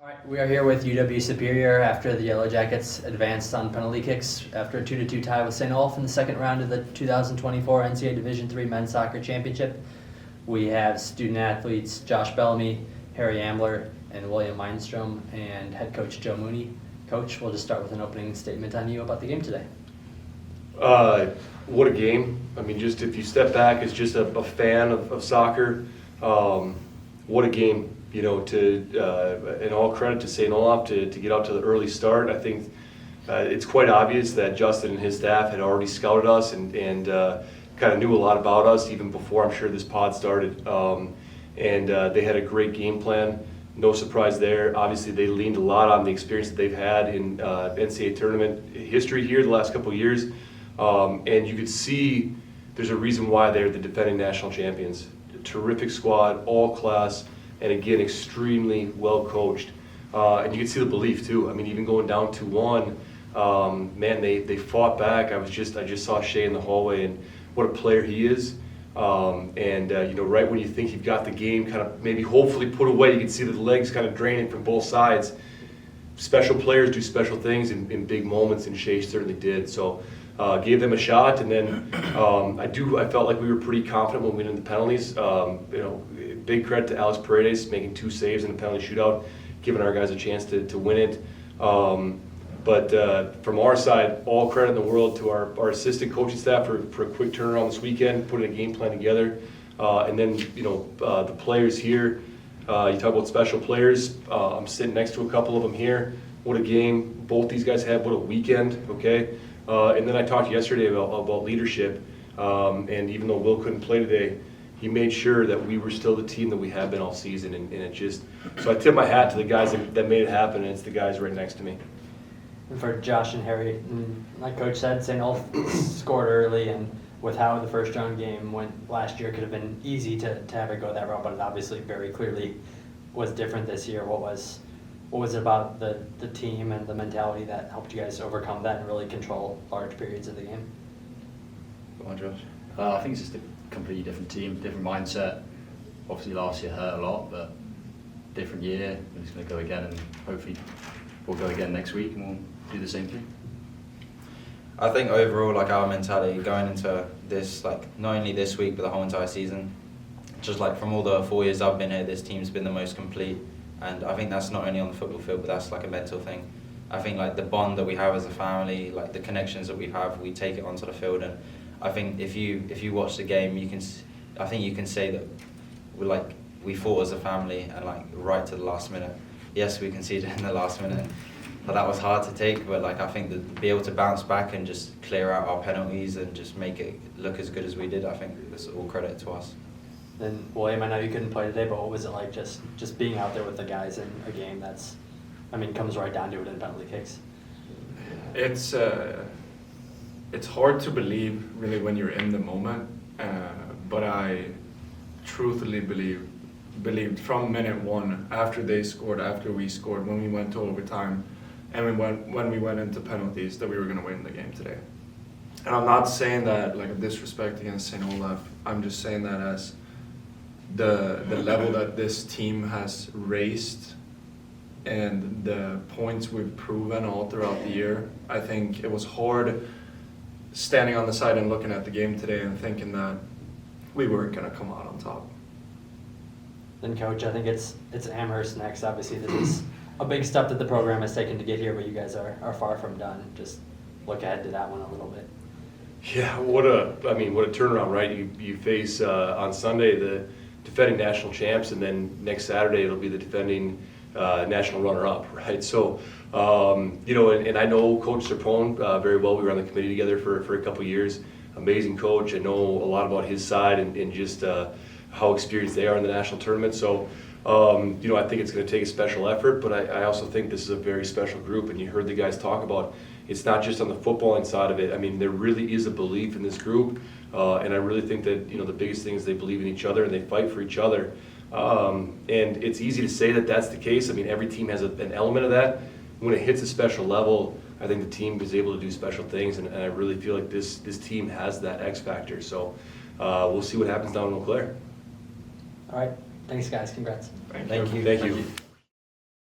All right, we are here with UW Superior after the Yellow Jackets advanced on penalty kicks after a 2-2 tie with St. Olaf in the second round of the 2024 NCAA Division III Men's Soccer Championship. We have student athletes Josh Bellamy, Harry Ambler, and William Maanstroem, and head coach Joe Mooney. Coach, we'll just start with an opening statement on you about the game today. What a game. I mean, just if you step back as just a fan of soccer, what a game. You know, and all credit to St. Olaf to get out to the early start. I think it's quite obvious that Justin and his staff had already scouted us and kind of knew a lot about us even before I'm sure this pod started. They had a great game plan. No surprise there. Obviously, they leaned a lot on the experience that they've had in NCAA tournament history here the last couple of years. And you could see there's a reason why they're the defending national champions. A terrific squad, all class, and again, extremely well coached. And you can see the belief too. I mean, even going down 2-1, man, they fought back. I just saw Shea in the hallway, and what a player he is. You know, right when you think you've got the game kind of maybe hopefully put away, you can see the legs kind of draining from both sides. Special players do special things in big moments, and Shea certainly did. So gave them a shot, and then I felt like we were pretty confident when we went into the penalties. You know, big credit to Alex Paredes making 2 saves in the penalty shootout, giving our guys a chance to win it. But from our side, all credit in the world to our assistant coaching staff for a quick turnaround this weekend, putting a game plan together. And then, you know, the players here, you talk about special players. I'm sitting next to a couple of them here. What a game both these guys had, what a weekend, okay? And then I talked yesterday about leadership, and even though Will couldn't play today, he made sure that we were still the team that we have been all season, and it just, so I tip my hat to the guys that made it happen, and it's the guys right next to me. And for Josh and Harry, like Coach said, St. Olaf scored early, and with how the first round game went last year, it could have been easy to have it go that route, but it obviously very clearly was different this year. What was it about the team and the mentality that helped you guys overcome that and really control large periods of the game? Go on, Josh. I think it's just a completely different team, different mindset. Obviously last year hurt a lot, but different year. We're just going to go again, and hopefully we'll go again next week and we'll do the same thing. I think overall, like, our mentality going into this, like, not only this week but the whole entire season, just like from all the 4 years I've been here, this team's been the most complete. And I think that's not only on the football field, but that's like a mental thing. I think like the bond that we have as a family, like the connections that we have, we take it onto the field. And I think if you watch the game, I think you can say that we fought as a family, and like right to the last minute. Yes, we conceded in the last minute, but that was hard to take. But like I think that to be able to bounce back and just clear out our penalties and just make it look as good as we did, I think that's all credit to us. And William, I know you couldn't play today, but what was it like just being out there with the guys in a game that's, I mean, comes right down to it in penalty kicks? It's hard to believe really when you're in the moment, but I truthfully believed from minute one, after they scored, after we scored, when we went to overtime, and when we went into penalties, that we were going to win the game today. And I'm not saying that like a disrespect against St. Olaf. I'm just saying that as the level that this team has raised and the points we've proven all throughout the year, I think it was hard standing on the side and looking at the game today and thinking that we weren't going to come out on top. Then Coach, I think it's Amherst next. Obviously this is a big step that the program has taken to get here, but you guys are far from done. Just look ahead to that one a little bit. Yeah, what a turnaround, right? You face on Sunday the defending national champs, and then next Saturday it'll be the defending national runner-up, right? So, you know, and I know Coach Serpone very well. We were on the committee together for a couple of years. Amazing coach. I know a lot about his side and just how experienced they are in the national tournament. So, you know, I think it's going to take a special effort, but I also think this is a very special group, and you heard the guys talk about it's not just on the footballing side of it. I mean, there really is a belief in this group, and I really think that, you know, the biggest thing is they believe in each other and they fight for each other. And it's easy to say that that's the case. I mean, every team has an element of that. When it hits a special level, I think the team is able to do special things, and I really feel like this team has that X factor. So we'll see what happens down in Eau Claire. All right. Thanks, guys. Congrats. Thank you. Thank you.